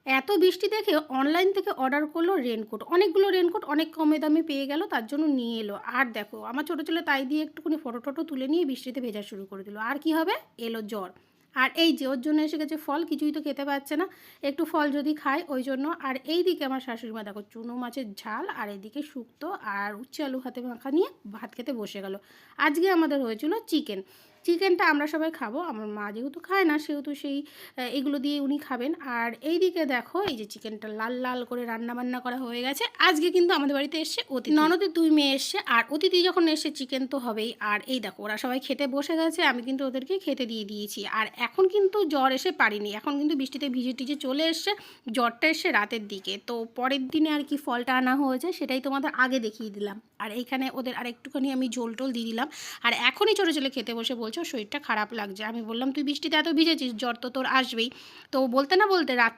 এত বৃষ্টি দেখে অনলাইন থেকে অর্ডার করলো রেনকোট। অনেকগুলো রেনকোট অনেক কমে দামে পেয়ে গেল, তার জন্য নিয়ে এলো। আর দেখো আমার ছোটো ছেলে তাই দিয়ে একটুখানি ফটো-টটো তুলে নিয়ে বৃষ্টিতে ভেজা শুরু করে দিল। আর কি হবে? এলো জ্বর। আর এই যে ওর জন্য এসে গেছে ফল, কিছুই তো খেতে পাচ্ছে না। একটু ফল যদি খায় ওই জন্য। আর এইদিকে আমার শাশুড়ি মা দেখো চুনো মাছের ঝাল আর এদিকে শুক্তো আর উচ্ছে আলু হাতে মাখা নিয়ে ভাত খেতে বসে গেল। আজকে আমাদের হয়েছিল চিকেন। চিকেনটা আমরা সবাই খাবো। আমার মা যেহেতু খায় না সেহেতু সেই এগুলো দিয়ে উনি খাবেন। আর এইদিকে দেখো এই যে চিকেনটা লাল লাল করে রান্না বান্না করা হয়ে গেছে। আজকে কিন্তু আমাদের বাড়িতে এসছে অতিথি, ননদের 2 মেয়ে এসছে। আর অতিথি যখন এসছে চিকেন তো হবেই। আর এই দেখো ওরা সবাই খেতে বসে গেছে, আমি কিন্তু ওদেরকে খেতে দিয়ে দিয়েছি। আর এখন কিন্তু জ্বর এসে পারিনি, এখন কিন্তু বৃষ্টিতে ভিজে টিজে চলে এসছে। জ্বরটা এসছে রাতের দিকে, তো পরের দিনে আর কি ফলটা আনা হয়েছে সেটাই তোমাদের আগে দেখিয়ে দিলাম। আর এইখানে ওদের আর একটুখানি আমি ঝোল টোল দিয়ে দিলাম। আর এখনই ছোটো ছেলে খেতে বসে বলছে ওর শরীরটা খারাপ লাগছে। আমি বললাম তুই বৃষ্টিতে এত ভিজেছিস, জ্বর তো তোর আসবেই। তো বলতে না বলতে রাত